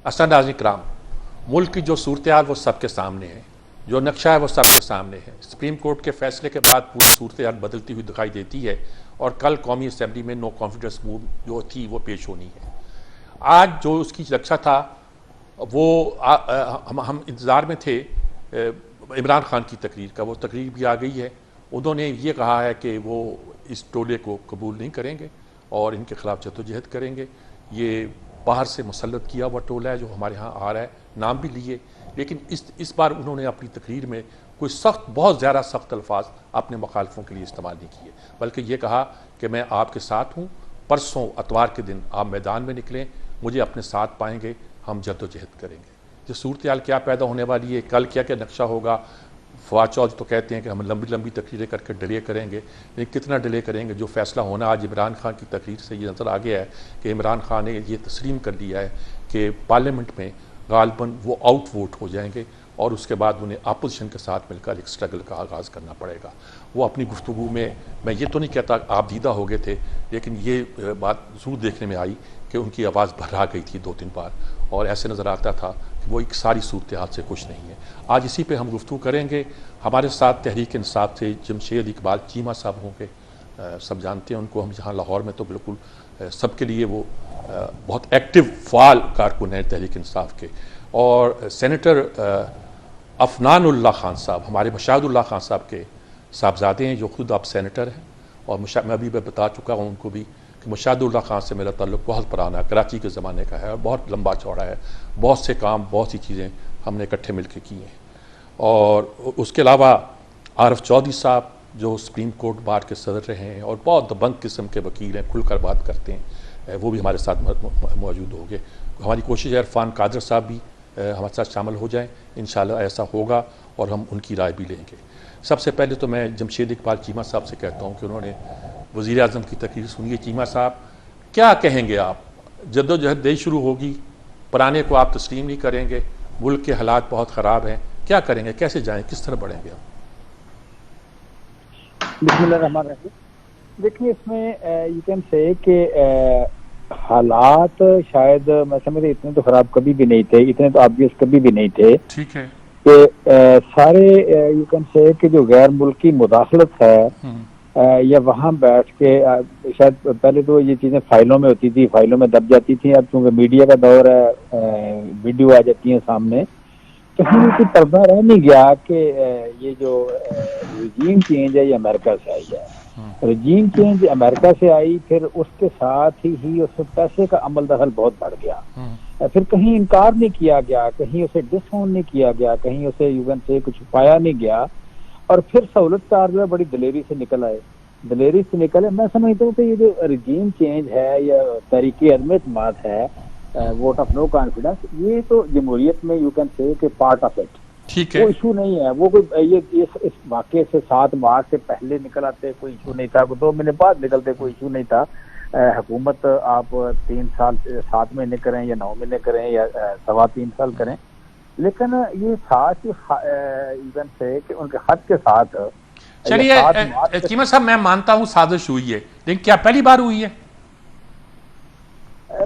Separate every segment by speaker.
Speaker 1: असद नाज़रीन कराम, मुल्क की जो सूरत हाल वो सबके सामने है, जो नक्शा है वो सबके सामने है। सुप्रीम कोर्ट के फैसले के बाद पूरी सूरत हाल बदलती हुई दिखाई देती है और कल कौमी असम्बली में नो कॉन्फिडेंस मूव जो थी वो पेश होनी है। आज जो उसकी रक्षा था वो हम इंतज़ार में थे इमरान खान की तकरीर का। वो तकरीर भी आ गई है। उन्होंने ये कहा है कि वो इस टोले को कबूल नहीं करेंगे और इनके खिलाफ जद्दोजहद करेंगे। ये बाहर से मुसल्लत किया हुआ टोला है जो हमारे यहाँ आ रहा है, नाम भी लिए, लेकिन इस बार उन्होंने अपनी तकरीर में कोई सख्त, बहुत ज़्यादा सख्त अल्फाज अपने मुखालफों के लिए इस्तेमाल नहीं किए, बल्कि ये कहा कि मैं आपके साथ हूँ, परसों इतवार के दिन आप मैदान में निकलें, मुझे अपने साथ पाएंगे, हम जद्दोजहद करेंगे। जो सूरत हाल क्या पैदा होने वाली है, कल क्या क्या नक्शा होगा। फवाद चौधरी तो कहते हैं कि हम लंबी लंबी तकरीरें करके डिले करेंगे, लेकिन कितना डिले करेंगे। जो फैसला होना आज इमरान खान की तकरीर से ये नज़र आ गया है कि इमरान खान ने ये तस्लीम कर लिया है कि पार्लियामेंट में गालिबन वो आउट वोट हो जाएंगे और उसके बाद उन्हें अपोजिशन के साथ मिलकर एक स्ट्रगल का आगाज़ करना पड़ेगा। वो अपनी गुफ्तगू में, मैं ये तो नहीं कहता आप दीदा हो गए थे, लेकिन ये बात ज़रूर देखने में आई कि उनकी आवाज़ भरा गई थी 2-3 बार और ऐसे नज़र आता था कि वो एक सारी सूरत हाल से खुश नहीं है। आज इसी पे हम गुफ्तगू करेंगे। हमारे साथ तहरीक इंसाफ से जमशेद इकबाल चीमा साहब होंगे। सब जानते हैं उनको, हम यहाँ लाहौर में तो बिल्कुल सबके लिए वो बहुत एक्टिव फ़ाल कारकुन हैं तहरीक इंसाफ के। और सेनेटर अफनानुल्लाह खान साहब, हमारे मशाहुद्दौला खान साहब के साहबजादे हैं, जो खुद अब सेनेटर हैं। और मैं अभी बता चुका हूँ उनको भी कि मशाहुद्दौला खान से मेरा ताल्लुक़ बहुत पुराना, कराची के ज़माने का है और बहुत लंबा चौड़ा है। बहुत से काम, बहुत सी चीज़ें हमने इकट्ठे मिल के की हैं। और उसके अलावा आरिफ चौधरी साहब जो सुप्रीम कोर्ट बार के सदर रहे हैं और बहुत दबंग किस्म के वकील हैं, खुलकर बात करते हैं, वो भी हमारे साथ मौजूद होंगे। हमारी कोशिश है इरफान कादर साहब भी हमारे साथ शामिल हो जाएं। इंशाल्लाह ऐसा होगा और हम उनकी राय भी लेंगे। सबसे पहले तो मैं जमशेद इकबाल चीमा साहब से कहता हूँ कि उन्होंने वज़ीर आज़म की तकरीर सुनिए। चीमा साहब, क्या कहेंगे आप? जद्दोजहद देश शुरू होगी, पुराने को आप तस्लीम नहीं करेंगे, मुल्क के हालात बहुत ख़राब हैं, क्या करेंगे, कैसे जाएं, किस तरह बढ़ेंगे आप?
Speaker 2: बिस्मिल्लाहिर्रहमानिर्रहीम। देखिए, इसमें यू कैन से कि हालात शायद मैं समझते इतने तो खराब कभी भी नहीं थे, इतने तो ऑब्वियस कभी भी नहीं थे।
Speaker 1: ठीक है
Speaker 2: कि सारे यू कैन से कि जो गैर मुल्की मुदाखलत है या वहाँ बैठ के शायद पहले तो ये चीज़ें फाइलों में होती थी, फाइलों में दब जाती थी। अब चूंकि मीडिया का दौर है, वीडियो आ जाती है सामने, कहीं कोई पर्दा रह नहीं गया कि ये जो रजीम चेंज है ये अमेरिका से आई है। रजीम चेंज अमेरिका से आई, फिर उसके साथ ही उसमें पैसे का अमल दखल बहुत बढ़ गया। फिर कहीं इनकार नहीं किया गया, कहीं उसे डिसऑन नहीं किया गया, कहीं उसे यूएन से कुछ पाया नहीं गया। और फिर सहूलतकार जो है बड़ी दलेरी से निकल आए, दलेरी से निकले। मैं समझता हूँ कि ये जो रजीम चेंज है या तरीके अदम एतमाद है, वोट ऑफ नो कॉन्फिडेंस, ये तो जमहूरियत में यू कैन से कि पार्ट ऑफ इट,
Speaker 1: ठीक है।
Speaker 2: वो इशू नहीं है। वो कोई ये इस वाक़े से 7 मार्च से पहले निकल आते कोई इशू नहीं था, 2 महीने बाद निकलते कोई इशू नहीं था। हुकूमत आप 3 साल 7 महीने करें या 9 महीने करें या 3.25 साल करें, लेकिन ये साथ इवन से कि उनके हद के साथ।
Speaker 1: चलिए चीमा साहब, मैं मानता हूँ साजिश हुई है, लेकिन क्या पहली बार हुई है?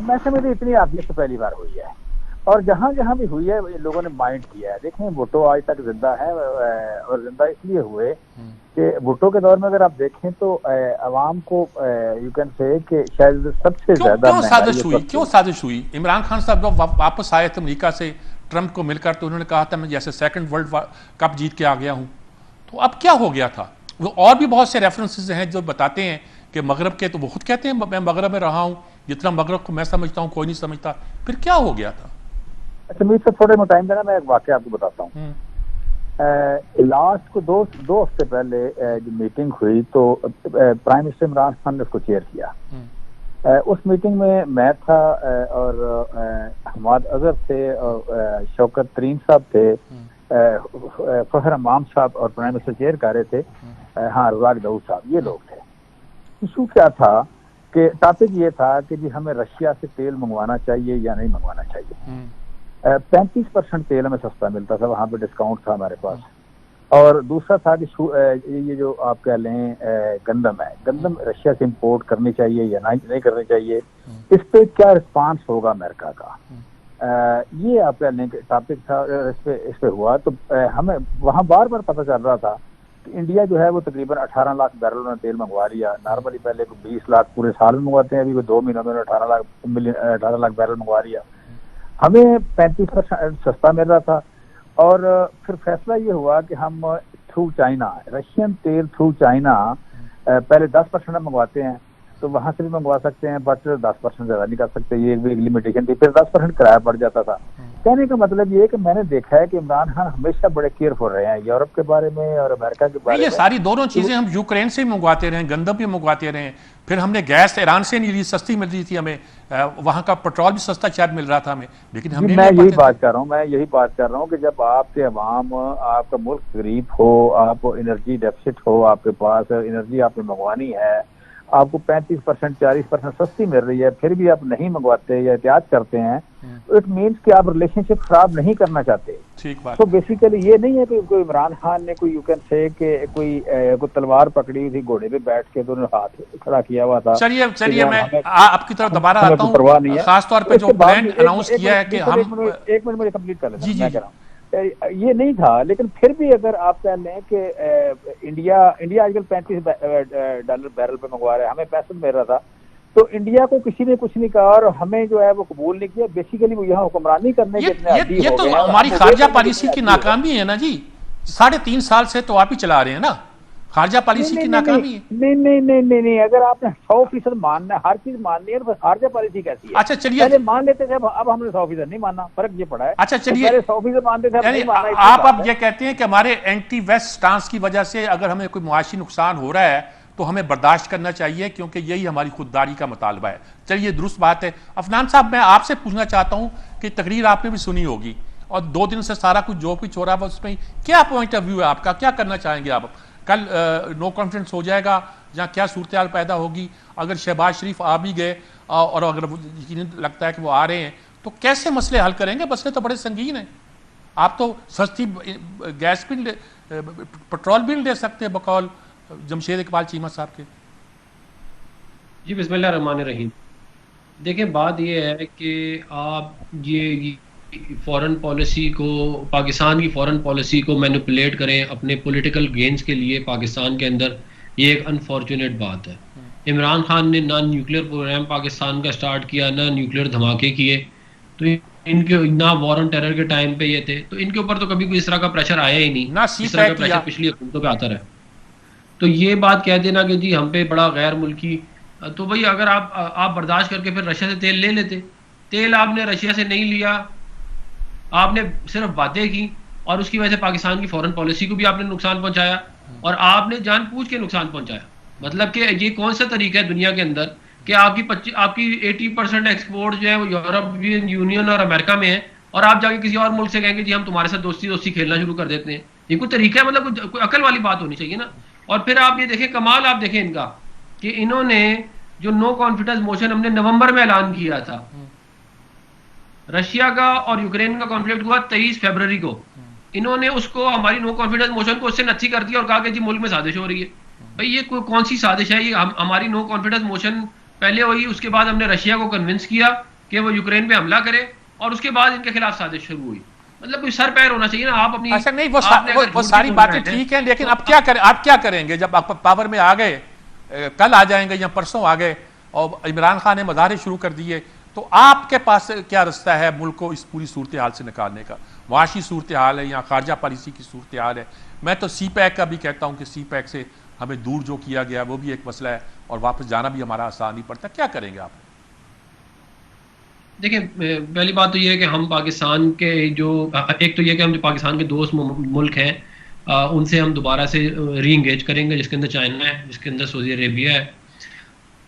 Speaker 2: मैं समझती इतनी आदमी से पहली बार हुई है, और जहाँ जहाँ भी हुई है लोगों ने माइंड किया है। देखें, भुट्टो आज तक जिंदा है और जिंदा इसलिए हुए कि भुट्टो के दौर में अगर आप देखें तो अवाम को यू कैन से कि शायद सबसे ज्यादा
Speaker 1: क्यों साजिश हुई? क्यों साजिश हुई? इमरान खान साहब जब वापस आए थे अमेरिका से ट्रंप को मिलकर, तो उन्होंने कहा था मैं जैसे सेकंड वर्ल्ड कप जीत के आ गया हूँ। तो अब क्या हो गया था? वो और भी बहुत से रेफरेंसेस हैं जो बताते हैं कि मगरब के, तो वो खुद कहते हैं मैं मगरब में रहा हूँ, जितना मगरब को मैं समझता हूँ कोई नहीं समझता। फिर क्या हो गया था?
Speaker 2: अच्छा, मुझे थोड़े में टाइम देना, मैं एक वाक़या आपको बताता हूँ। लास्ट को दो हफ्ते पहले जो मीटिंग हुई तो प्राइम मिनिस्टर इमरान खान ने उसको चेयर किया। उस मीटिंग में मैं था और हमाद अजहर थे और शौकत तरीन साहब थे, फखर इमाम साहब और प्राइम मिनिस्टर चेयर कर रहे थे, हाँ, रज़ाक दाऊद साहब, ये लोग थे। इशू क्या था कि टॉपिक ये था कि जी हमें रशिया से तेल मंगवाना चाहिए या नहीं मंगवाना चाहिए। 35% तेल हमें सस्ता मिलता था, वहाँ पे डिस्काउंट था हमारे पास। और दूसरा था कि ये जो आप कह लें गंदम है, गंदम रशिया से इंपोर्ट करनी चाहिए या नहीं करनी चाहिए, इस पे क्या रिस्पांस होगा अमेरिका का। ये आपका लिंक टॉपिक था। इस पे हुआ तो हमें वहाँ बार बार पता चल रहा था कि इंडिया जो है वो तकरीबन 18 लाख बैरल में तेल मंगवा लिया। नॉर्मली पहले 20 लाख पूरे साल में मंगवाते हैं, अभी वो 2 महीनों में 18 लाख बैरल मंगवा लिया। हमें 35% सस्ता मिल रहा था। और फिर फैसला ये हुआ कि हम थ्रू चाइना रशियन तेल थ्रू चाइना पहले 10% मंगवाते हैं, तो वहां से भी मंगवा सकते हैं, बट 10% ज्यादा नहीं कर सकते, ये एक लिमिटेशन थी। फिर 10% किराया पड़ जाता था। कहने का मतलब ये है कि मैंने देखा है कि इमरान खान हमेशा बड़े केयरफुल रहे हैं यूरोप के बारे में और अमेरिका के बारे में।
Speaker 1: ये सारी दोनों चीजें हम यूक्रेन से मंगवाते रहे, गंदम भी मंगवाते रहे, फिर हमने गैस ईरान से नहीं ली, सस्ती मिल रही थी हमें, वहां का पेट्रोल भी सस्ता शायद मिल रहा था हमें, लेकिन हम
Speaker 2: मैं यही बात कर रहा हूँ कि जब आपके अवाम, आपका मुल्क गरीब हो, आप एनर्जी डेफिसिट हो, आपके पास एनर्जी आपने मंगवानी है, आपको 35% 40% सस्ती मिल रही है, फिर भी आप नहीं मंगवाते या एहतियात करते हैं, तो इट मीन्स कि आप रिलेशनशिप खराब नहीं करना चाहते।
Speaker 1: ठीक बात।
Speaker 2: तो बेसिकली ये नहीं है कि कोई इमरान खान ने कोई यू कैन से कि कोई तलवार पकड़ी हुई थी, घोड़े पे बैठ के दोनों हाथ खड़ा किया हुआ था।
Speaker 1: चलिए मैं आपकी तरफ दोबारा आता हूँ। खासतौर पे जो प्लान अनाउंस किया है कि हम
Speaker 2: एक मिनट मुझे कंप्लीट कर लेना, मैं कह रहा हूँ ये नहीं था, लेकिन फिर भी अगर आप कह लें कि इंडिया आजकल $35 बैरल पे मंगवा रहा है, हमें 65 मिल रहा था, तो इंडिया को किसी ने कुछ नहीं कहा और हमें जो है वो कबूल नहीं किया। बेसिकली वो यहाँ हुक्मरानी करने के इतने आदी हो गए हैं।
Speaker 1: ये तो हमारी खारजा पॉलिसी की नाकामी है ना जी। 3.5 साल से तो आप ही चला रहे हैं ना, खारजा पॉलिसी की नाकामी है।
Speaker 2: नहीं, अगर आपने 100% मानना है, हर चीज माननी है, तो खारजा पॉलिसी कैसी है?
Speaker 1: अच्छा चलिए,
Speaker 2: पहले मान लेते थे, अब हमने 100% नहीं मानना, फर्क ये पड़ा है।
Speaker 1: अच्छा चलिए,
Speaker 2: पहले 100% मानते थे, नहीं मानना।
Speaker 1: आप अब ये कहते हैं कि हमारे एंटी वेस्ट स्टांस की वजह से अगर हमें कोई मुआशी नुकसान हो रहा है तो हमें बर्दाश्त करना चाहिए, क्योंकि यही हमारी खुददारी का मुतालबा है। चलिए दुरुस्त बात है। अफनान साहब, मैं आपसे पूछना चाहता हूं कि तकरीर आपने भी सुनी होगी और 2 दिन से सारा कुछ जो कुछ हो रहा है उसमें क्या पॉइंट ऑफ व्यू है आपका, क्या करना चाहेंगे आप? कल नो कॉन्फिडेंस हो जाएगा, जहाँ क्या सूरत हाल पैदा होगी? अगर शहबाज शरीफ आ भी गए और अगर यकीन लगता है कि वो आ रहे हैं, तो कैसे मसले हल करेंगे? मसले तो बड़े संगीन हैं। आप तो सस्ती गैस भी पेट्रोल भी नहीं ले सकते बकौल जमशेद इकबाल चीमा साहब के।
Speaker 3: जी बिस्मिल्लाह रहमान रहीम। देखिए बात ये है कि आप ये फॉरेन पॉलिसी को, पाकिस्तान की फॉरेन पॉलिसी को मैनिपुलेट करें अपने पॉलिटिकल गेन्स के लिए पाकिस्तान के अंदर, ये एक अनफॉर्चुनेट बात है। इमरान खान ने ना न्यूक्लियर प्रोग्राम पाकिस्तान का स्टार्ट किया, ना न्यूक्लियर धमाके किए, तो इनके ना वॉर ऑन टेरर के टाइम पे ये थे, तो इनके ऊपर तो कभी कोई इस तरह का प्रेशर आया ही नहीं,
Speaker 1: ना
Speaker 3: इस तरह का प्रेशर पिछली हुकूमतों पे आता रहा। तो ये बात कह देना कि जी हम पे बड़ा गैर मुल्की, तो भाई अगर आप बर्दाश्त करके फिर रशिया से तेल ले लेते, तेल आपने रशिया से नहीं लिया, आपने सिर्फ बातें की और उसकी वजह से पाकिस्तान की फॉरेन पॉलिसी को भी आपने नुकसान पहुंचाया और आपने जानबूझ के नुकसान पहुंचाया। मतलब कि ये कौन सा तरीका है दुनिया के अंदर कि आपकी 80% एक्सपोर्ट जो है वो यूरोपियन यूनियन और अमेरिका में है और आप जाके किसी और मुल्क से कहेंगे जी हम तुम्हारे साथ दोस्ती खेलना शुरू कर देते हैं। ये कोई तरीका है? मतलब कोई अकल वाली बात होनी चाहिए ना। और फिर आप ये देखें, कमाल आप देखें इनका कि इन्होंने जो नो कॉन्फिडेंस मोशन हमने नवंबर में ऐलान किया था, रशिया का और यूक्रेन का कॉन्फ्लिक्ट हुआ 23 फरवरी को, इन्होंने उसको हमारी नो कॉन्फिडेंस मोशन को उससे नथी कर दिया और कहा कि जी मुल्क में साजिश हो रही है। भाई ये कौन सी साजिश है? ये हमारी नो कॉन्फिडेंस मोशन पहले हुई, उसके बाद हमने रशिया को कन्विंस किया कि वो यूक्रेन पे हमला करे और उसके बाद इनके खिलाफ साजिश शुरू हुई। मतलब कोई सर पैर होना चाहिए ना। आप अपनी
Speaker 1: अच्छा नहीं, वो सारी बातें ठीक हैं, लेकिन अब आप क्या करेंगे जब आप पावर में आ गए, कल आ जाएंगे या परसों आ गए और इमरान खान ने मुजाहरे शुरू कर दिए, तो आपके पास क्या रास्ता है मुल्क को इस पूरी सूरत हाल से निकालने का? मुआशी सूरत हाल है या खारजा पॉलिसी की सूरत हाल है? मैं तो सी पैक का भी कहता हूँ कि सी पैक से हमें दूर जो किया गया वो भी एक मसला है और वापस जाना भी हमारा आसान नहीं पड़ता। क्या करेंगे आप?
Speaker 3: देखिए पहली बात तो ये है कि हम पाकिस्तान के जो एक तो ये कि हम जो पाकिस्तान के दोस्त मुल्क हैं उनसे हम दोबारा से री इंगेज करेंगे, जिसके अंदर चाइना है, जिसके अंदर सऊदी अरेबिया है,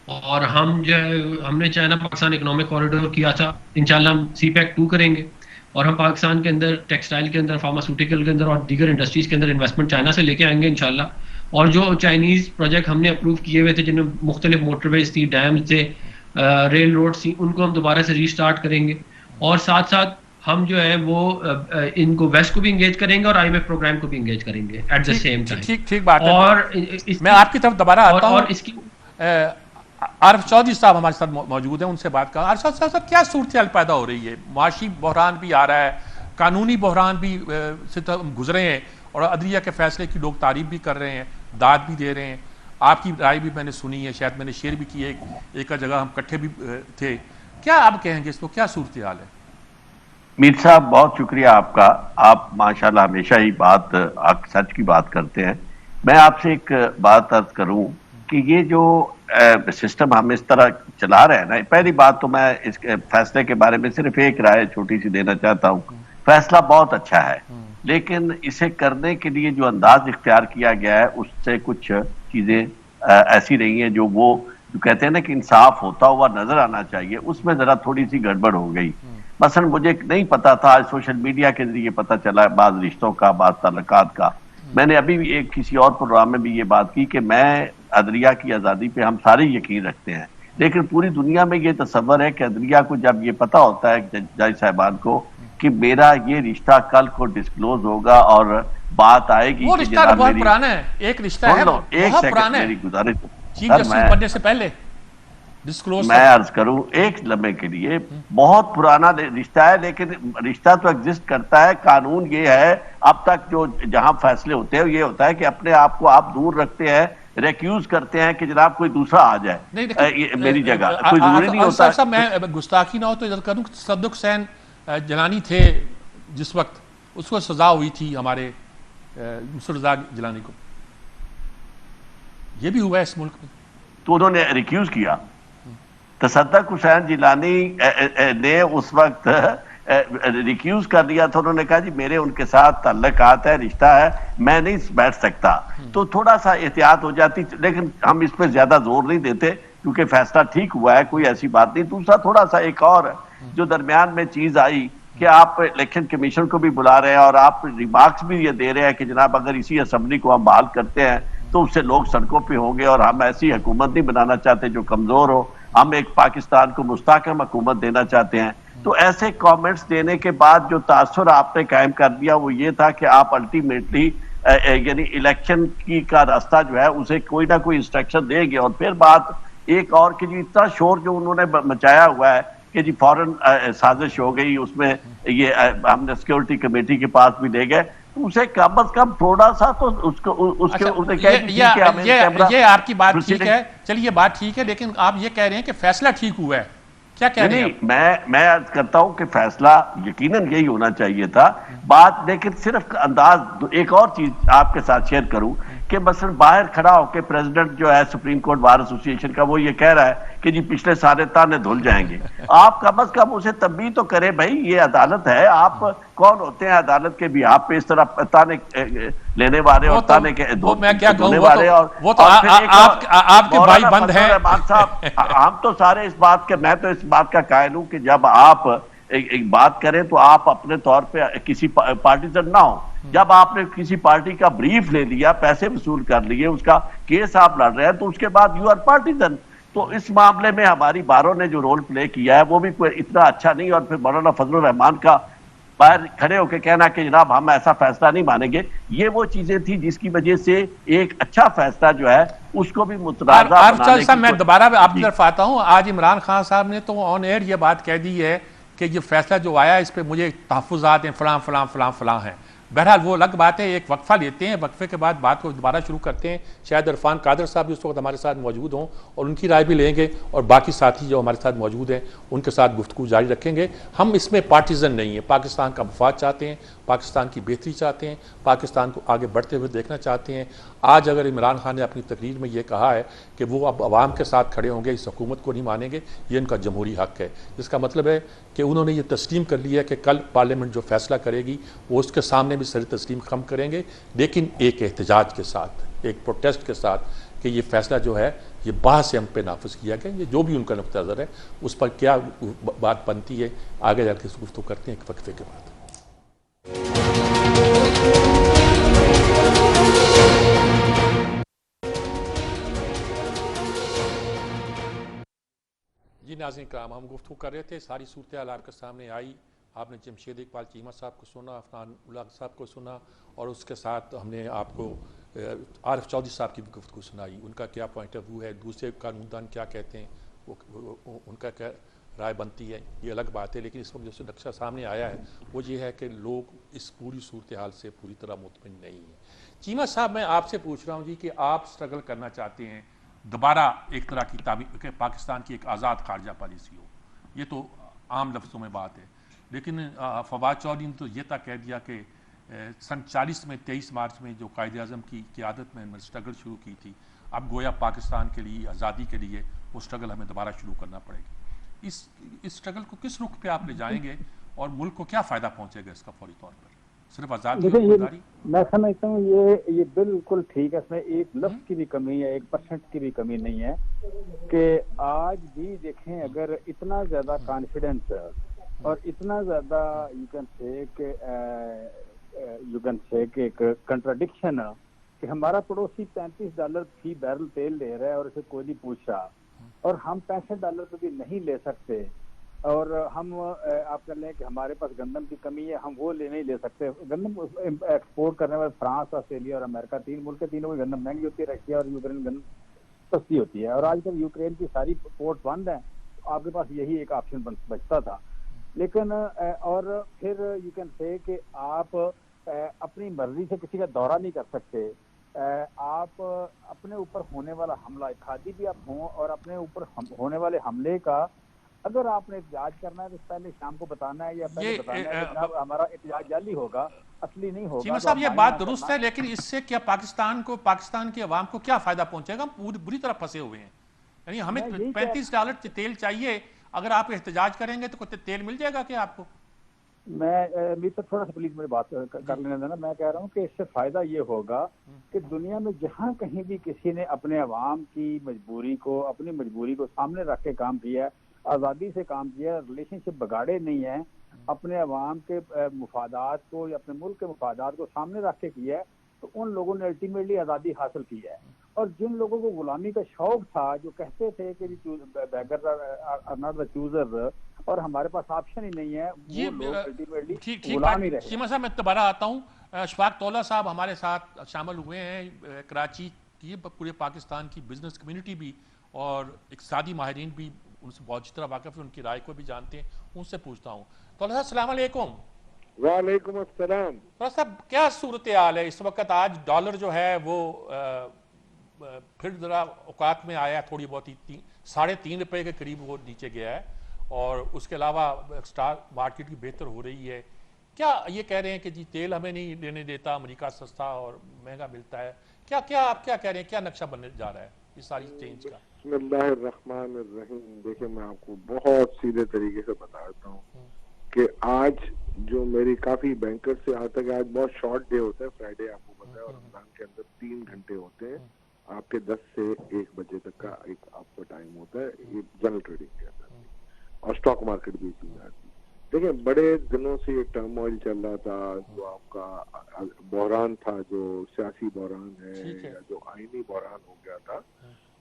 Speaker 3: और हम जो हमने चाइना पाकिस्तान इकोनॉमिक कॉरिडोर किया था, इंशाल्लाह हम CPEC 2 करेंगे और हम पाकिस्तान के अंदर टेक्सटाइल के अंदर, फार्मास्यूटिकल के अंदर और दीगर इंडस्ट्रीज के अंदर इन्वेस्टमेंट चाइना से लेके आएंगे इंशाल्लाह। और जो चाइनीज़ प्रोजेक्ट हमने अप्रूव किए हुए थे जिनमें मुख्तलिफ मोटरवेज थी, डैम्स थे, रेल रोड थी, उनको हम दोबारा से रीस्टार्ट करेंगे और साथ साथ हम जो है वो इनको वेस्ट को भी इंगेज करेंगे और IMF प्रोग्राम को भी इंगेज करेंगे एट द सेम टाइम।
Speaker 1: ठीक बात है।
Speaker 3: और
Speaker 1: मैं आपकी तरफ दोबारा आता हूं।
Speaker 3: और इसकी
Speaker 1: आरिफ चौधरी साहब हमारे साथ मौजूद हैं, उनसे बात करें। आरिफ चौधरी साहब, क्या सूरत हाल पैदा हो रही है? माशी बहरान भी आ रहा है, कानूनी बहरान भी से तो गुजरे हैं, और अदलिया के फैसले की लोग तारीफ भी कर रहे हैं, दाद भी दे रहे हैं। आपकी राय भी मैंने सुनी है, शायद मैंने शेयर भी की है, एक जगह हम इकट्ठे भी थे। क्या आप कहेंगे इसको, क्या सूरत हाल है?
Speaker 4: मीर साहब, बहुत शुक्रिया आपका। आप माशाल्लाह हमेशा ही आप सच की बात करते हैं। मैं आपसे एक बात अर्ज करूं कि ये जो सिस्टम हम इस तरह चला रहे हैं ना, पहली बात तो मैं इस फैसले के बारे में सिर्फ एक राय छोटी सी देना चाहता हूं। फैसला बहुत अच्छा है, लेकिन इसे करने के लिए जो अंदाज इख्तियार किया गया है उससे कुछ चीजें ऐसी रही हैं जो वो जो कहते हैं ना कि इंसाफ होता हुआ नजर आना चाहिए, उसमें जरा थोड़ी सी गड़बड़ हो गई। मसलन मुझे नहीं पता था, आज सोशल मीडिया के जरिए पता चला बाद रिश्तों का, बाद ताल्लुकात का। मैंने अभी भी एक किसी और प्रोग्राम में भी ये बात की कि मैं अदलिया की आज़ादी पे हम सारे यकीन रखते हैं, लेकिन पूरी दुनिया में ये तस्वर है कि अदलिया को जब ये पता होता है जज साहिबान को कि मेरा ये रिश्ता कल को डिस्क्लोज होगा और बात आएगी
Speaker 1: वो रिश्ता बहुत पुराना है, एक रिश्ता है बहुत पुराना है,
Speaker 4: मेरी गुजारिश
Speaker 1: चीफ जस्टिस बनने से पहले डिस्क्लोज।
Speaker 4: मैं अर्ज करूं एक लम्हे के लिए, बहुत पुराना रिश्ता है, लेकिन रिश्ता तो एग्जिस्ट करता है। कानून ये है अब तक जो जहां फैसले होते हैं ये होता है कि अपने आप को आप दूर रखते हैं, रेक्यूज करते हैं कि जनाब कोई दूसरा आ जाए मेरी जगह, कोई जरूरी नहीं होता।
Speaker 1: साहब मैं गुस्ताखी ना हो तो इधर करूं, सद्दुक हुसैन जलानी थे जिस वक्त, उसको सजा हुई थी हमारे मुंसुर रज़ा जिलानी को, ये भी हुआ है इस मुल्क में,
Speaker 4: तो उन्होंने रिक्यूज किया। तसद्दुक हुसैन जिलानी ने उस वक्त रिक्यूज कर दिया था। उन्होंने कहा जी मेरे उनके साथ ताल्लुकात है, रिश्ता है, मैं नहीं बैठ सकता। तो थोड़ा सा एहतियात हो जाती, लेकिन हम इस पर ज्यादा जोर नहीं देते क्योंकि फैसला ठीक हुआ है, कोई ऐसी बात नहीं। दूसरा थोड़ा सा एक और जो दरमियान में चीज आई कि आप इलेक्शन कमीशन को भी बुला रहे हैं और आप रिमार्क्स भी ये दे रहे हैं कि जनाब अगर इसी असेंबली को हम बहाल करते हैं तो उससे लोग सड़कों पे होंगे और हम ऐसी हुकूमत नहीं बनाना चाहते जो कमजोर हो, हम एक पाकिस्तान को मुस्तहकम हुकूमत देना चाहते हैं। तो ऐसे कमेंट्स देने के बाद जो तासुर आपने कायम कर दिया वो ये था कि आप अल्टीमेटली यानी इलेक्शन की का रास्ता जो है उसे कोई ना कोई इंस्ट्रक्शन देंगे। और फिर बात एक और कि जो इतना शोर जो उन्होंने मचाया हुआ है कि जी फौरन साजिश हो गई, उसमें ये हमने सिक्योरिटी कमेटी के पास भी ले गए, तो उसे कम अज कम थोड़ा सा तो उसको उसके
Speaker 1: अच्छा, ये आपकी बात ठीक है, चलिए बात ठीक है, लेकिन आप ये कह रहे हैं कि फैसला ठीक हुआ है, क्या कह रहे हैं?
Speaker 4: मैं अर्ज करता हूं कि फैसला यकीनन यही होना चाहिए था बात, लेकिन सिर्फ अंदाज। एक और चीज आपके साथ शेयर करूं कि मसलन बाहर खड़ा होकर प्रेसिडेंट जो है सुप्रीम कोर्ट बार एसोसिएशन का, वो ये कह रहा है कि जी पिछले सारे ताने धुल जाएंगे। आप कम अज कम उसे तब्बी तो करें, भाई ये अदालत है, आप कौन होते हैं अदालत के भी आप पे इस तरह ताने लेने वाले और ताने के
Speaker 1: मैं क्या कहूं,
Speaker 4: वाले। और
Speaker 1: वो तो आपके भाई बंद हैं
Speaker 4: साहब। हम तो सारे इस बात के, मैं तो इस बात का कायल हूं कि जब आप एक बात करें तो आप अपने तौर पे किसी पार्टीजन ना हो। जब आपने किसी पार्टी का ब्रीफ ले लिया, पैसे वसूल कर लिए, उसका केस आप लड़ रहे हैं, तो उसके बाद यू आर पार्टीजन। तो इस मामले में हमारी बारों ने जो रोल प्ले किया है वो भी कोई इतना अच्छा नहीं। और फिर मौलाना फजलुर रहमान का बाहर खड़े होकर कहना कि जनाब हम ऐसा फैसला नहीं मानेंगे, ये वो चीजें थी जिसकी वजह से एक अच्छा फैसला जो है उसको भी मुतनाज़ा बनाने की।
Speaker 1: मैं दोबारा आपकी तरफ आता हूं। आज इमरान खान साहब ने तो ऑन एयर ये बात कह दी है कि ये फैसला जो आया इस पर मुझे तहफ़्फ़ुज़ात हैं, फलां फलां फलां फलां हैं। बहरहाल वो अलग बात है, एक वक्फा लेते हैं, वक्फे के बाद बात को दोबारा शुरू करते हैं। शायद इरफान कादर साहब भी उस वक्त हमारे साथ मौजूद हों और उनकी राय भी लेंगे, और बाकी साथी जो हमारे साथ मौजूद हैं उनके साथ गुफ्तगू जारी रखेंगे। हम इसमें पार्टीजन नहीं है, पाकिस्तान का मफाद चाहते हैं, पाकिस्तान की बेहतरी चाहते हैं, पाकिस्तान को आगे बढ़ते हुए देखना चाहते हैं। आज अगर इमरान खान ने अपनी तकरीर में ये कहा है कि वो अब अवाम के साथ खड़े होंगे, इस हुकूमत को नहीं मानेंगे, ये उनका जमहूरी हक है। इसका मतलब है कि उन्होंने ये तस्लीम कर लिया कि कल पार्लियामेंट जो फैसला करेगी वो उसके सामने भी सर तस्लीम खम करेंगे, लेकिन एक एहतजाज के साथ, एक प्रोटेस्ट के साथ कि ये फैसला जो है ये बाहर से हम पे नाफिज किया गया। ये जो भी उनका नुक्ता नज़र है उस पर क्या बात बनती है आगे जाकर गुफ्तगू करते हैं एक वक्फे के बाद। जी नाज़रीन कराम, हम गुफ्तगू कर रहे थे, सारी सूरत हाल आपके सामने आई। आपने जमशेद इकबाल चीमा साहब को सुना, अफनान उल्लाह साहब को सुना, और उसके साथ हमने आपको आरिफ चौधरी साहब की भी गुफ्तगू सुनाई, उनका क्या पॉइंट ऑफ व्यू है, दूसरे कानूनदान क्या कहते हैं, उनका क्या राय बनती है, ये अलग बात है। लेकिन इस वक्त जो नक्शा सामने आया है वो ये है कि लोग इस पूरी सूरत हाल से पूरी तरह मुतमिन नहीं है। चीमा साहब, मैं आपसे पूछ रहा हूँ जी कि आप स्ट्रगल करना चाहते हैं दोबारा एक तरह की ताबीर पाकिस्तान की एक आज़ाद खारजा पॉलिसी हो, ये तो आम लफ्ज़ों में बात है। लेकिन फवाद चौधरी ने तो ये तक कह दिया कि सन 40 में 23 मार्च में जो कायदे आज़म की क़यादत में स्ट्रगल शुरू की थी, अब गोया पाकिस्तान के लिए आज़ादी के लिए वो स्ट्रगल हमें दोबारा शुरू करना पड़ेगी। इस स्ट्रगल को किस रुख पे आप ले जाएंगे और मुल्क को क्या फ़ायदा पहुंचेगा इसका फौरी तौर पर? सिर्फ आज़ादी और खुददारी?
Speaker 2: मैं समझता हूँ ये बिल्कुल ठीक है, इसमें एक लफ्ज़ की भी कमी है, 1% की भी कमी नहीं है कि आज भी देखें अगर इतना ज़्यादा कॉन्फिडेंस और इतना ज़्यादा यू कैन से एक कंट्राडिक्शन कि हमारा पड़ोसी $35 फी बैरल तेल ले रहा है और इसे कोई नहीं पूछ रहा, और हम $65 पे भी नहीं ले सकते, और हम आप कर लें कि हमारे पास गंदम की कमी है, हम वो नहीं ले सकते। गंदम एक्सपोर्ट करने वाले फ्रांस, ऑस्ट्रेलिया और अमेरिका, 3 मुल्क है, तीनों की गंदम महंगी होती है, रशिया और यूक्रेन गंदम सस्ती होती है, और आजकल यूक्रेन की सारी पोर्ट बंद है, तो आपके पास यही एक ऑप्शन बचता था। लेकिन और फिर यू कैन से कि आप अपनी मर्जी से किसी का दौरा नहीं कर सकते, आप अपने ऊपर होने वाला हमला, खादी भी आप हों और अपने ऊपर होने वाले हमले का अगर आपने एहतजाज करना है तो पहले शाम को बताना है, या पहले बताना है कि जनाब हमारा एहतजाज जाली होगा, असली नहीं होगा।
Speaker 1: चीमा साहब, ये बात दुरुस्त है, लेकिन इससे क्या पाकिस्तान की आवाम को क्या फायदा पहुंचेगा? हम बुरी तरह फंसे हुए हैं। यानी हमें $35 तेल चाहिए, अगर आप एहतजाज करेंगे तो तेल मिल जाएगा क्या आपको?
Speaker 2: मैं तो थोड़ा सा प्लीज मेरी बात कर लेने देना। मैं कह रहा हूँ कि इससे फायदा ये होगा कि दुनिया में जहाँ कहीं भी किसी ने अपने अवाम की मजबूरी को, अपनी मजबूरी को सामने रख के काम किया है, आज़ादी से काम किया, रिलेशनशिप बिगाड़े नहीं है, अपने अवाम के मुफादात को या अपने मुल्क के मुफादात को सामने रख के किया है, तो उन लोगों ने अल्टीमेटली आज़ादी हासिल की है। और जिन लोगों को गुलामी का शौक था, जो कहते थे कि बेगर आर नॉट द चूजर और हमारे पास ऑप्शन ही नहीं है, वो लोग अल्टीमेटली गुलाम ही रहे।
Speaker 1: चीमा साहब, मैं दोबारा आता हूँ। अशफाक तौला साहब हमारे साथ शामिल हुए हैं, कराची की पूरे पाकिस्तान की बिजनेस कम्युनिटी भी और इक़्तिसादी माहिरीन भी उनसे बहुत अच्छी तरह वाकिफ़ है, उनकी राय को भी जानते हैं, उनसे पूछता हूँ। तौला साहब, अस्सलाम वालेकुम।
Speaker 5: वालेकुम अस्सलाम।
Speaker 1: तौला साहब, क्या सूरत हाल है इस वक्त? आज डॉलर जो है वो फिर ज़रा औकात में आया, थोड़ी बहुत ही ₹3.5 के करीब वो नीचे गया है, और उसके अलावा स्टार मार्केट की बेहतर हो रही है। क्या ये कह रहे हैं कि जी तेल हमें नहीं लेने देता, अमेरिका सस्ता और महंगा मिलता है? क्या आप क्या कह रहे हैं, क्या नक्शा बनने जा रहा है इस सारी चेंज का?
Speaker 5: बिस्मिल्लाहिर्रहमानिर्रहीम। देखिए, मैं आपको बहुत सीधे तरीके से बता देता हूँ कि आज जो मेरी काफी बैंकर से आज तक, आज बहुत शॉर्ट डे होता है फ्राइडे, आपको पता है, और रमजान के अंदर 3 घंटे होते हैं, आपके 10 से 1 बजे तक का एक आपका टाइम होता है, ये जनरल ट्रेडिंग के अंदर, और स्टॉक मार्केट भी इसी जाती है। देखिए, बड़े दिनों से ये टर्मोइल चल रहा था, जो आपका बहरान था, जो सियासी बहरान है या जो आईनी बहरान हो गया था,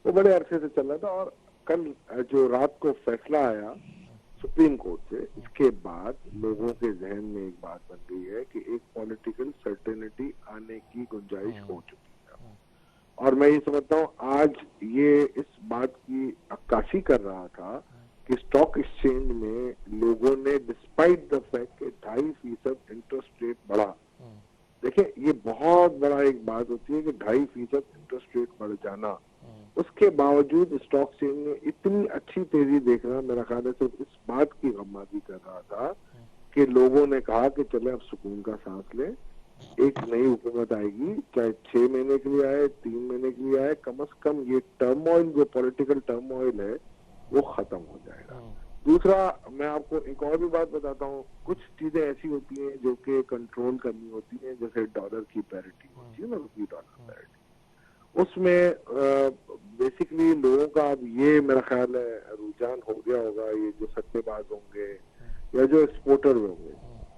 Speaker 5: वो बड़े अरसे से चल रहा था। और कल जो रात को फैसला आया सुप्रीम कोर्ट से, इसके बाद लोगों के जहन में एक बात बन गई है कि एक पॉलिटिकल सर्टेनिटी आने की गुंजाइश हो चुकी है। और मैं ये समझता हूँ आज ये इस बात की अक्कासी कर रहा था कि स्टॉक एक्सचेंज में लोगों ने डिस्पाइट द फैक्ट कि 2.5% इंटरेस्ट रेट बढ़ा। देखिए, ये बहुत बड़ा एक बात होती है कि 2.5% इंटरेस्ट रेट बढ़ जाना, उसके बावजूद स्टॉक एक्सचेंज में इतनी अच्छी तेजी देखना, मेरा ख्याल है सिर्फ इस बात की गम्मादी कर रहा था कि लोगों ने कहा कि चले अब सुकून का सांस लें, एक नई हुकूमत आएगी, चाहे 6 महीने के लिए आए, 3 महीने के लिए आए, कम से कम ये टर्मोइल, जो पॉलिटिकल टर्मोइल है, वो खत्म हो जाएगा। दूसरा, मैं आपको एक और भी बात बताता हूँ, कुछ चीजें ऐसी होती हैं जो कि कंट्रोल करनी होती हैं, जैसे डॉलर की पैरिटी होती है ना, रुपये डॉलर पैरिटी, उसमें बेसिकली लोगों का अब ये मेरा ख्याल है रुझान हो गया होगा, ये जो सट्टेबाज होंगे या जो एक्सपोर्टर होंगे,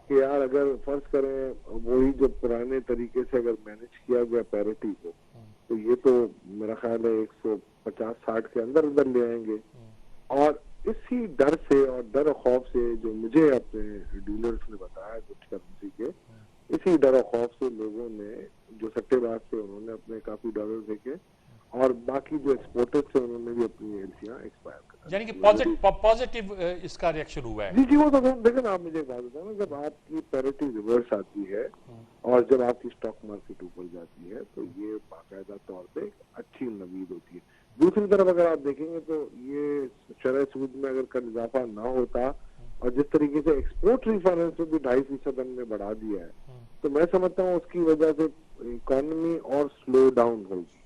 Speaker 5: कि यार अगर फर्ज करें वही जो पुराने तरीके से अगर मैनेज किया गया पैरिटी को, तो ये तो मेरा ख्याल है 150-60 के अंदर अंदर ले आएंगे। और इसी डर से और डर खौफ से, जो मुझे अपने डीलर्स ने बताया कुछ करेंसी के, इसी डर खौफ से लोगों ने, जो सट्टेबाज थे, उन्होंने अपने
Speaker 1: पॉजिटिव इसका रिएक्शन हुआ है।
Speaker 5: जी जी, वो तो देखो ना, आप मुझे एक बात बताओ ना, जब आपकी पैरिटी रिवर्स आती है और जब आपकी स्टॉक मार्केट ऊपर जाती है तो ये बाकायदा तौर पे अच्छी नवीद होती है। दूसरी तरफ अगर आप देखेंगे तो ये शरह सूद में अगर कल इजाफा ना होता और जिस तरीके से एक्सपोर्ट रिफाइनेंस में भी 2.5% हमने बढ़ा दिया है, तो मैं समझता हूँ उसकी वजह से इकोनॉमी और स्लो डाउन होगी।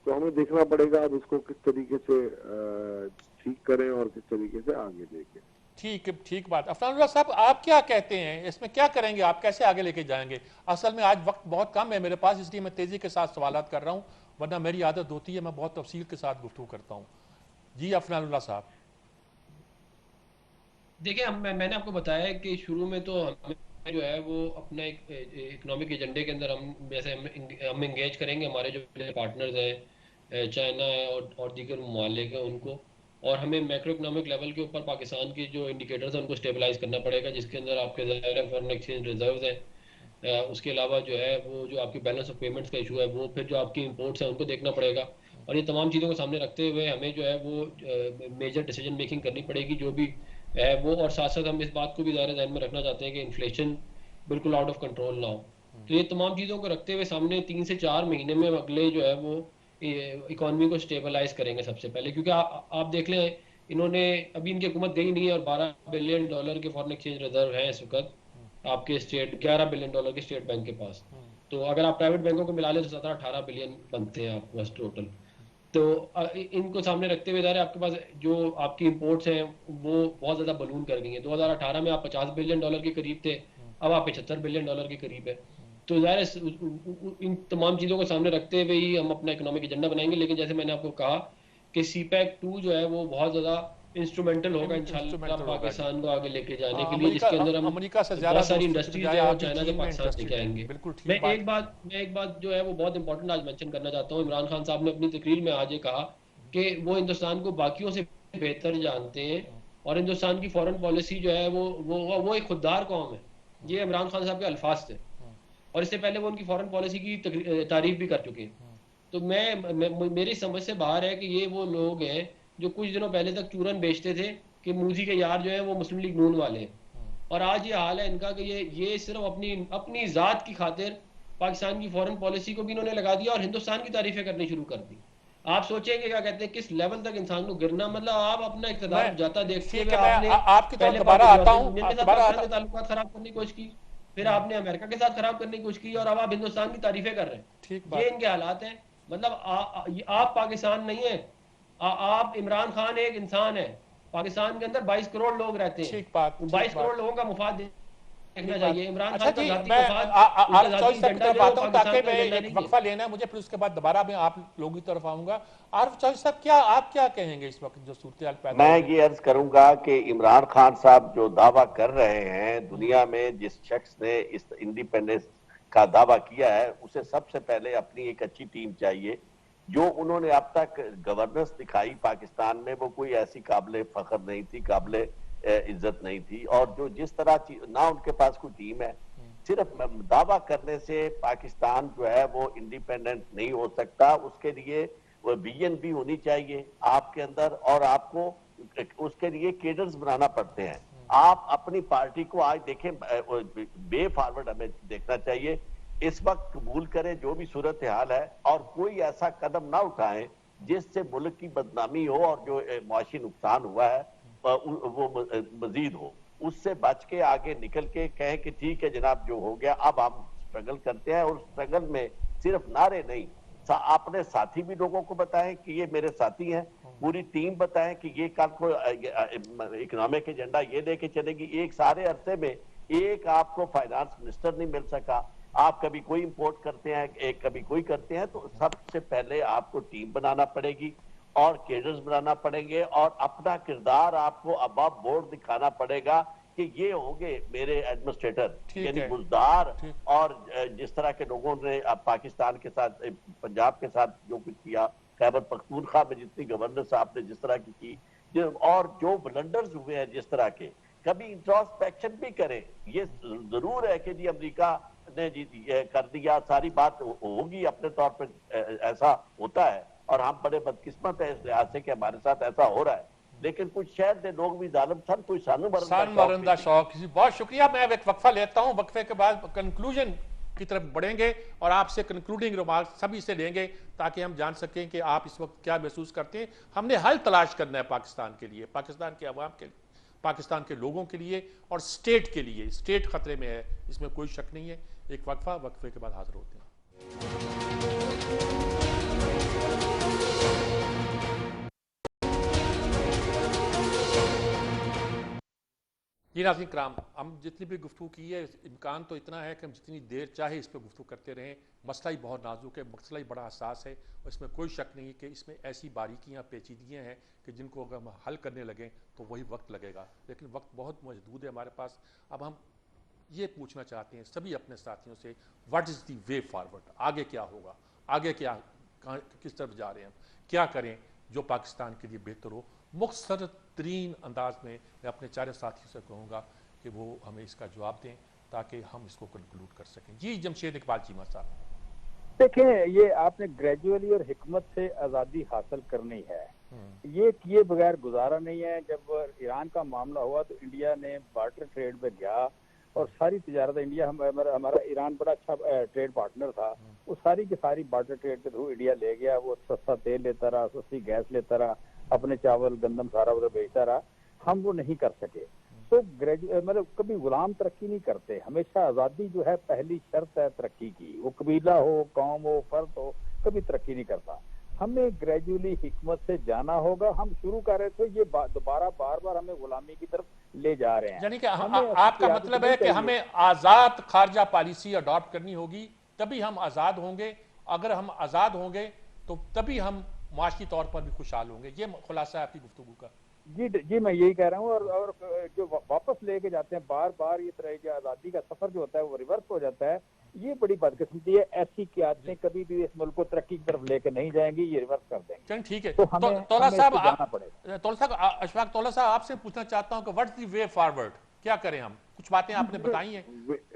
Speaker 5: तो हमें देखना पड़ेगा अब इसको किस तरीके से ठीक करें और किस तरीके से आगे देखें।
Speaker 1: ठीक बात। अफनानुल्लाह साहब, आप क्या कहते हैं, इसमें क्या करेंगे, आप कैसे आगे लेके जाएंगे? असल में आज वक्त बहुत कम है मेरे पास, इसलिए मैं तेजी के साथ सवालात कर रहा हूँ, वरना मेरी आदत होती है मैं बहुत तफसील के साथ गुफ्तगू करता हूँ। जी अफनानुल्लाह साहब।
Speaker 3: देखिए, मैंने आपको बताया कि शुरू में तो हमें जो है वो अपना एक इकोनॉमिक एजेंडे के अंदर हम इंगेज करेंगे हमारे जो पार्टनर्स हैं, चाइना है और दीगर ममालिक हैं उनको, और हमें मैक्रो इकोनॉमिक लेवल के ऊपर पाकिस्तान की जो इंडिकेटर्स हैं उनको स्टेबलाइज करना पड़ेगा, जिसके अंदर आपके ज़ाहिर है फॉरेन एक्सचेंज रिजर्व्स हैं, उसके अलावा जो है वो जो आपकी बैलेंस ऑफ पेमेंट्स का इशू है वो, फिर जो आपकी इंपोर्ट्स हैं उनको देखना पड़ेगा। और ये तमाम चीज़ों को सामने रखते हुए हमें जो है वो मेजर डिसीजन मेकिंग करनी पड़ेगी जो भी है वो। और साथ साथ हम इस बात को भी ज़्यादा ध्यान में रखना चाहते हैं कि इन्फ्लेशन बिल्कुल आउट ऑफ कंट्रोल ना हो। तो ये तमाम चीज़ों को रखते हुए सामने 3 से 4 महीने में अगले जो है वो इकोनॉमी को स्टेबलाइज करेंगे सबसे पहले, क्योंकि आप देख लें, इन्होंने अभी इनकी हुकूमत गई नहीं है और $12 बिलियन के फॉरेन एक्सचेंज रिजर्व हैं इस वक्त आपके स्टेट, $11 बिलियन के स्टेट बैंक के पास। तो अगर आप प्राइवेट बैंकों को मिला लें तो 17-18 बिलियन बनते हैं आपके पास टोटल। तो इनको सामने रखते हुए ज़ाहिर आपके पास जो आपकी इंपोर्ट्स हैं वो बहुत ज़्यादा बलून कर गई हैं। 2018 में आप $50 बिलियन के करीब थे, अब आप $75 बिलियन के करीब है। तो ज़ाहिर इन तमाम चीज़ों को सामने रखते हुए ही हम अपना इकोनॉमिक एजेंडा बनाएंगे। लेकिन जैसे मैंने आपको कहा कि CPEC 2 जो है वो बहुत ज़्यादा इंस्ट्रूमेंटल होगा इंशाल्लाह पाकिस्तान को आगे लेके जाने के लिए, जिसके अंदर हम
Speaker 1: अमेरिका से
Speaker 3: बहुत सारी इंडस्ट्रीज है और चाइना से पाकिस्तान लेके आएंगे।
Speaker 1: बिल्कुल ठीक
Speaker 3: मैं एक बात जो है वो बहुत इंपॉर्टेंट आज मेंशन करना चाहता हूँ। इमरान खान साहब ने अपनी तकरीर में आज ये कहा कि वो हिंदुस्तान को बाकियों से बेहतर जानते हैं और हिंदुस्तान की फॉरेन पॉलिसी जो है वो एक खुददार कौम है। ये इमरान खान साहब के अल्फाज थे और इससे पहले वो उनकी फॉरेन पॉलिसी की तारीफ भी कर चुके हैं। तो मेरी समझ से बाहर है कि ये वो लोग हैं जो कुछ दिनों पहले तक चूरन बेचते थे कि मूजी के यार जो है वो मुस्लिम लीग नून वाले हैं, और आज ये हाल है इनका कि ये सिर्फ अपनी ज़ात की खातिर पाकिस्तान की फॉरेन पॉलिसी को भी इन्होंने लगा दिया और हिंदुस्तान की तारीफें करनी शुरू कर दी। आप सोचेंगे क्या कहते हैं किस लेवल तक इंसान को गिरना, मतलब आप अपना इक़्तिदार जाता देखते हुए आपने
Speaker 1: आपकी
Speaker 3: पहले
Speaker 1: दोबारा आता हूं,
Speaker 3: ताल्लुकात खराब करने की कोशिश की, फिर आपने अमेरिका के साथ खराब करने की कोशिश की और अब आप हिंदुस्तान की तारीफें कर रहे हैं। ये इनके हालात हैं। मतलब आप पाकिस्तान नहीं है, आप इमरान खान एक इंसान है। पाकिस्तान के अंदर 22 करोड़ लोग रहते हैं। 22 करोड़ लोगों का मुफाद देखना चाहिए। इमरान खान का जाती मुफाद,
Speaker 1: आप चॉइस की तरफ आता हूं ताकि मैं एक वक्फा लेना है मुझे, फिर उसके बाद दोबारा मैं आप लोगों की तरफ आऊंगा। आरिफ चौधरी साहब, आप क्या कहेंगे इस वक्त जो सूरत-ए-हाल पैदा
Speaker 4: मैं ये अर्ज करूंगा कि इमरान खान साहब जो दावा कर रहे हैं, दुनिया में जिस शख्स ने इस इंडिपेंडेंस का दावा किया है उसे सबसे पहले अपनी एक अच्छी टीम चाहिए। जो उन्होंने अब तक गवर्नेंस दिखाई पाकिस्तान में वो कोई ऐसी काबिले फख्र नहीं थी, काबिले इज्जत नहीं थी, और जो जिस तरह ना उनके पास कोई टीम है। सिर्फ दावा करने से पाकिस्तान जो है वो इंडिपेंडेंट नहीं हो सकता। उसके लिए वो विजन भी होनी चाहिए आपके अंदर, और आपको उसके लिए केडर्स बनाना पड़ते हैं। आप अपनी पार्टी को आज देखें, बे फॉरवर्ड हमें देखना चाहिए। इस वक्त कबूल करें जो भी सूरत हाल है और कोई ऐसा कदम ना उठाएं जिससे मुल्क की बदनामी हो और जो मुआशी नुकसान हुआ है वो मजीद हो। उससे बच के आगे निकल के कहें कि ठीक है जनाब जो हो गया अब हम स्ट्रगल करते हैं, और स्ट्रगल में सिर्फ नारे नहीं, अपने साथी भी लोगों को बताएं कि ये मेरे साथी हैं, पूरी टीम बताएं कि ये कल को इकोनॉमिक एजेंडा ये लेके चलेगी। एक सारे अरसे में एक आपको फाइनेंस मिनिस्टर नहीं मिल सका, आप कभी कोई इंपोर्ट करते हैं, एक कभी कोई करते हैं, तो सबसे पहले आपको टीम बनाना पड़ेगी और केडर्स बनाना पड़ेंगे और अपना किरदार आपको अबाव बोर्ड दिखाना पड़ेगा कि ये होंगे मेरे एडमिनिस्ट्रेटर, यानी बुजदार। और जिस तरह के लोगों ने अब पाकिस्तान के साथ, पंजाब के साथ जो कुछ किया, खैबर पख्तूनख्वा में जितनी गवर्नेंस आपने जिस तरह की और जो ब्लंडर्स हुए हैं जिस तरह के, कभी इंट्रोस्पेक्शन भी करें। ये जरूर है कि जी अमेरिका ने जी कर दिया, सारी बात होगी अपने तौर पर, ऐसा होता है और हम बड़े बदकिस्मत है इस लिहाज से कि हमारे साथ ऐसा हो रहा है। लेकिन कुछ शायद दे लोग भी जालिम सन, कोई
Speaker 1: सान मरंदा शौक। बहुत शुक्रिया। मैं एक वक्फा लेता हूं, वक्फे के बाद कंक्लूजन की तरफ बढ़ेंगे और आपसे कंक्लूडिंग रिमार्क सभी से लेंगे ताकि हम जान सकें कि आप इस वक्त क्या महसूस करते हैं। हमने हल तलाश करना है पाकिस्तान के लिए, पाकिस्तान के अवाम के लिए, पाकिस्तान के लोगों के लिए और स्टेट के लिए। स्टेट खतरे में है, इसमें कोई शक नहीं है। एक वक्फा, वक्फे के बाद हाजिर होते हैं। जी नाज़रीन कराम, हम जितनी भी गुफ्तगू की है, इम्कान तो इतना है कि हम जितनी देर चाहे इस पर गुफ्तगू करते रहें। मसला ही बहुत नाजुक है, मसला ही बड़ा हसास है और इसमें कोई शक नहीं है कि इसमें ऐसी बारीकियाँ पेचीदगियाँ हैं कि जिनको अगर हम हल करने लगें तो वही वक्त लगेगा, लेकिन वक्त बहुत महदूद है हमारे पास। अब हम ये पूछना चाहते हैं सभी अपने साथियों से, what is the way forward? आगे क्या होगा? आगे क्या, किस तरफ जा रहे हैं हम? क्या करें जो पाकिस्तान के लिए बेहतर हो? मुख्तसर तरीन अंदाज में मैं अपने चारों साथियों से कहूँगा कि वो हमें इसका जवाब दें ताकि हम इसको कंक्लूड कर सकें। जी जमशेद इकबाल चीमा साहब।
Speaker 2: देखें, ये आपने ग्रेजुअली और हिकमत से आज़ादी हासिल करनी है, ये किए बगैर गुजारा नहीं है। जब ईरान का मामला हुआ तो इंडिया ने बार्टर ट्रेड में गया और सारी तिजारत इंडिया, हमारा ईरान बड़ा अच्छा ट्रेड पार्टनर था, वो सारी की सारी बार्टर ट्रेड के थ्रू इंडिया ले गया। वो सस्ता तेल लेता रहा, सस्ती गैस लेता रहा, अपने चावल गंदम सारा उधर बेचता रहा। हम वो नहीं कर सके। तो मतलब कभी गुलाम तरक्की नहीं करते, हमेशा आज़ादी जो है पहली शर्त है तरक्की की। वो कबीला हो, कौम हो, फर्द हो, कभी तरक्की नहीं करता। हमें ग्रेजुअली हिकमत से जाना होगा। हम शुरू कर रहे थे, ये दोबारा बार बार हमें गुलामी की तरफ ले जा रहे हैं।
Speaker 1: यानी कि आपका मतलब है कि हमें आज़ाद खारजा पॉलिसी अडॉप्ट करनी होगी, तभी हम आज़ाद होंगे। अगर हम आज़ाद होंगे तो तभी हम माशी तौर पर भी खुशहाल होंगे। ये खुलासा है आपकी गुफ्तगू का।
Speaker 2: जी मैं यही कह रहा हूँ। और जो वापस लेके जाते हैं बार बार ये तरह की आज़ादी का सफर जो होता है वो रिवर्स हो जाता है। ये बड़ी बदकिस्मती है। ऐसी क़यादतें कभी भी इस मुल्क को तरक्की की तरफ लेकर नहीं जाएंगी, ये रिवर्स कर देंगे।
Speaker 1: चलिए ठीक है।
Speaker 2: तो हमें
Speaker 1: तौला साहब,
Speaker 2: जाना पड़ेगा।
Speaker 1: तौला साहब, अशफाक तौला साहब, आपसे पूछना चाहता हूँ कि व्हाट्स द वे फॉरवर्ड? क्या करें हम? कुछ बातें आपने बताई हैं।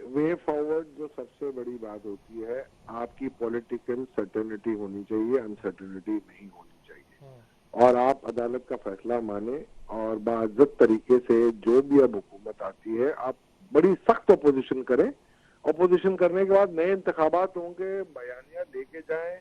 Speaker 5: वे फॉरवर्ड जो सबसे बड़ी बात होती है, आपकी पॉलिटिकल सर्टेनिटी होनी चाहिए, अनसर्टेनिटी नहीं होनी चाहिए। और आप अदालत का फैसला माने और बाइज्जत तरीके से जो भी अब हुकूमत आती है, आप बड़ी सख्त अपोजिशन करें। अपोजिशन करने के बाद नए इंतखाबात होंगे, बयानियां लेके जाएं।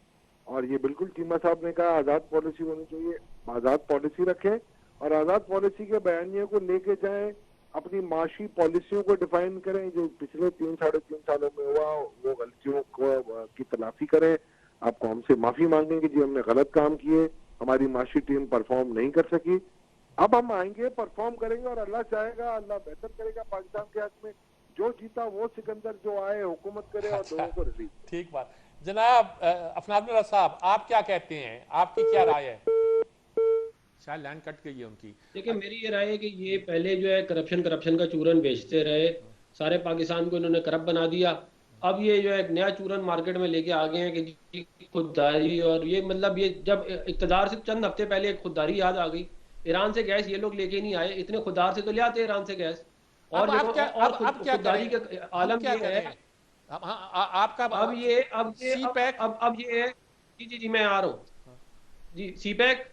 Speaker 5: और ये बिल्कुल चीमा साहब ने कहा, आज़ाद पॉलिसी होनी चाहिए, आज़ाद पॉलिसी रखें और आज़ाद पॉलिसी के बयानियों को लेके जाएं। अपनी माशी पॉलिसियों को डिफाइन करें, जो पिछले 3-3.5 सालों में हुआ वो गलतियों को की तलाफी करें। आप कौम से माफी मांगें कि जी हमने गलत काम किए, हमारी माशी टीम परफॉर्म नहीं कर सकी। अब हम आएंगे, परफॉर्म करेंगे और अल्लाह चाहेगा अल्लाह बेहतर करेगा पाकिस्तान के हक में। जो जीता वो सिकंदर जो आए हुकूमत करे और लोगों को रिलीज।
Speaker 1: ठीक बात। जनाब अफनान साहब, आप क्या कहते हैं? आपकी क्या राय है? शायद लाइन कट गई है उनकी।
Speaker 3: देखिए, मेरी ये राय है कि ये पहले जो है करप्शन का चूरन बेचते रहे, सारे पाकिस्तान को इन्होंने करप्ट बना दिया। अब ये जो है एक नया चूरन मार्केट में लेके आ गए हैं कि खुददारी। और ये मतलब ये जब इक़्तिदार से चंद हफ्ते पहले एक खुददारी याद आ गई। ईरान से गैस ये लोग लेके नहीं आए, इतने खुददार से तो ले आते ईरान से गैस। और खुददारी के आलम ये है,
Speaker 1: आपका
Speaker 3: अब ये है। जी मैं आ रहा हूँ। जी, सीपैक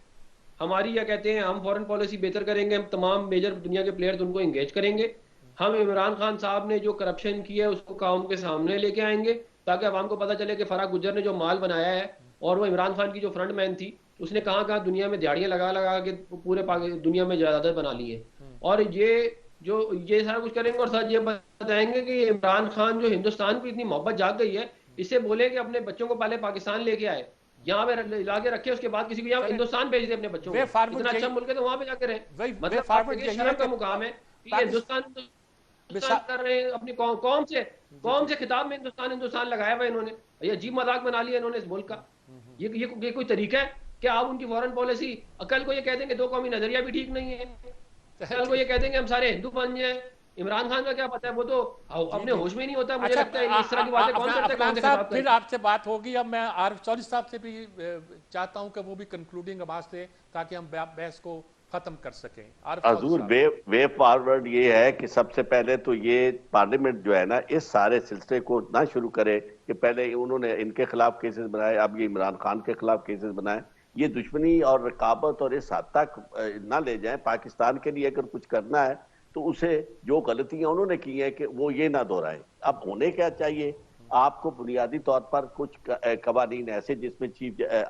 Speaker 3: हमारी क्या कहते हैं, हम फॉरेन पॉलिसी बेहतर करेंगे, हम तमाम मेजर दुनिया के प्लेयर्स उनको एंगेज करेंगे। हम इमरान खान साहब ने जो करप्शन की है उसको कौम के सामने लेके आएंगे ताकि अवाम को पता चले कि फराह गुज्जर ने जो माल बनाया है और वो इमरान खान की जो फ्रंट मैन थी, उसने कहाँ कहाँ दुनिया में दिहाड़ियाँ लगा लगा के पूरे दुनिया में जायदाद बना ली है। और ये सारा कुछ करेंगे और साथ ये बताएंगे कि इमरान खान जो हिंदुस्तान की इतनी मोहब्बत जाग गई है, इससे बोले कि अपने बच्चों को पहले पाकिस्तान लेके आए, यहाँ पे लाके रखे, उसके बाद किसी को यहाँ हिंदुस्तान भेज दे अपने बच्चों को। इतना अच्छा मुल्क है तो वहां पे जाके रहे। मतलब शर्म का मुकाम है कि हिंदुस्तान कर रहे हैं, अपनी कौम से खिताब में हिंदुस्तान लगाया हुआ इन्होंने। ये अजीब मजाक बना लिया इन्होंने इस मुल्क का। ये कोई तरीका है कि आप उनकी फॉरेन पॉलिसी, कल को ये कह देंगे दो कौमी नजरिया भी ठीक नहीं है, कल को ये कह देंगे हम सारे हिंदू बन जाए। इमरान खान का क्या पता है, वो तो अपने होश में नहीं होता। मुझे लगता है इस तरह की बातें कौन करते हैं।
Speaker 1: फिर आपसे बात होगी। अब मैं आरिफ चौधरी साहब से भी चाहता हूं कि वो भी कंक्लूडिंग आवाज दें ताकि हम बहस को खत्म कर सकें।
Speaker 4: हजूर, वे फॉरवर्ड ये है कि सबसे पहले तो ये पार्लियामेंट जो है ना, इस सारे सिलसिले को ना शुरू करे कि पहले उन्होंने इनके खिलाफ केसेस बनाए, अब ये इमरान खान के खिलाफ केसेस बनाए। ये दुश्मनी और रकाबत और इस हद तक ना ले जाएं। पाकिस्तान के लिए अगर कुछ करना है तो उसे जो गलतियां उन्होंने की हैं कि वो ये ना दोहराएं। अब होने क्या चाहिए, आपको बुनियादी तौर पर कुछ कवानीन ऐसे जिसमें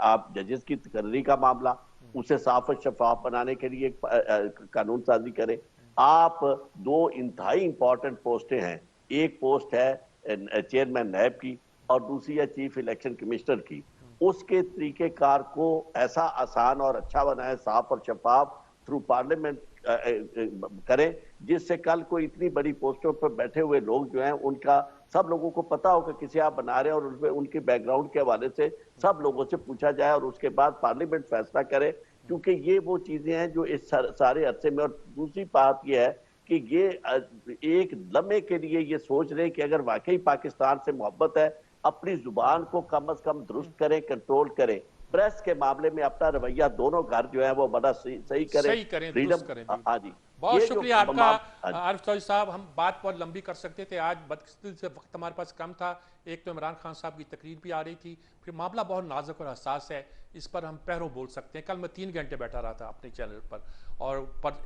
Speaker 4: आप जजेस की तकर्री का मामला उसे साफ और शफाफ बनाने के लिए कानून साजी करें। आप दो इंतहाई इंपॉर्टेंट पोस्टें हैं, एक पोस्ट है चेयरमैन नैब की और दूसरी है चीफ इलेक्शन कमिश्नर की। उसके तरीकेकार को ऐसा आसान और अच्छा बनाए, साफ और शफाफ थ्रू पार्लियामेंट करें, जिससे कल कोई इतनी बड़ी पोस्टों पर बैठे हुए लोग जो हैं उनका सब लोगों को पता हो कि किसे आप बना रहे हैं, और उसमें उनके बैकग्राउंड के हवाले से सब लोगों से पूछा जाए और उसके बाद पार्लियामेंट फैसला करे। क्योंकि ये वो चीजें हैं जो इस सारे अरसे में। और दूसरी बात यह है कि ये एक लम्हे के लिए ये सोच रहे हैं कि अगर वाकई पाकिस्तान से मोहब्बत है, अपनी जुबान को कम से कम दुरुस्त करें, कंट्रोल करें। प्रेस के मामले में अपना रवैया दोनों घर जो है वो बड़ा सही करें, फ्रीडम। हाँ जी,
Speaker 1: बहुत शुक्रिया आपका
Speaker 4: आरिफ
Speaker 1: चौधरी साहब। हम बात बहुत लंबी कर सकते थे, आज बदकिस्मती से वक्त हमारे पास कम था। एक तो इमरान खान साहब की तकरीर भी आ रही थी, फिर मामला बहुत नाजुक और हसास है, इस पर हम पैरों बोल सकते हैं। कल मैं 3 घंटे बैठा रहा था अपने चैनल पर, और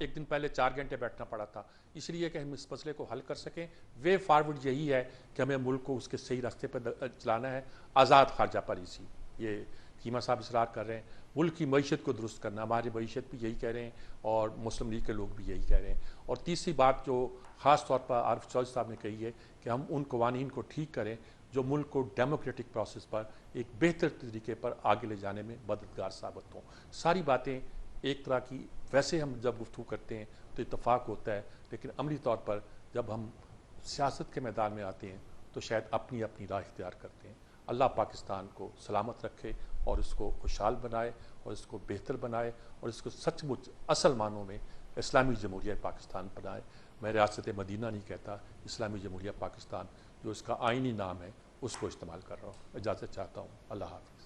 Speaker 1: एक दिन पहले 4 घंटे बैठना पड़ा था, इसलिए कि हम इस मसले को हल कर सकें। वे फॉरवर्ड यही है कि हमें मुल्क को उसके सही रास्ते पर चलाना है। आज़ाद खारजा पॉलिसी, ये कीमा साहब इसरार कर रहे हैं, मुल्क की मईशत को दुरुस्त करना, हमारी मईशत भी यही कह रहे हैं और मुस्लिम लीग के लोग भी यही कह रहे हैं। और तीसरी बात जो ख़ास तौर पर आरिफ चौधरी साहब ने कही है कि हम उन कवानीन को ठीक करें जो मुल्क को डेमोक्रेटिक प्रोसेस पर एक बेहतर तरीके पर आगे ले जाने में मददगार साबित हों। सारी बातें एक तरह की, वैसे हम जब गुफ्तगू करते हैं तो इत्तफाक होता है, लेकिन अमली तौर पर जब हम सियासत के मैदान में आते हैं तो शायद अपनी अपनी राह इख्तियार करते हैं। अल्लाह पाकिस्तान को सलामत रखे और इसको खुशहाल बनाए और इसको बेहतर बनाए और इसको सचमुच असल मानों में इस्लामी जमहूरिया पाकिस्तान बनाए। मैं रियासत मदीना नहीं कहता, इस्लामी जमहूरिया पाकिस्तान जो इसका आइनी नाम है उसको इस्तेमाल कर रहा हूँ। इजाज़त चाहता हूँ। अल्लाह हाफ़िज़।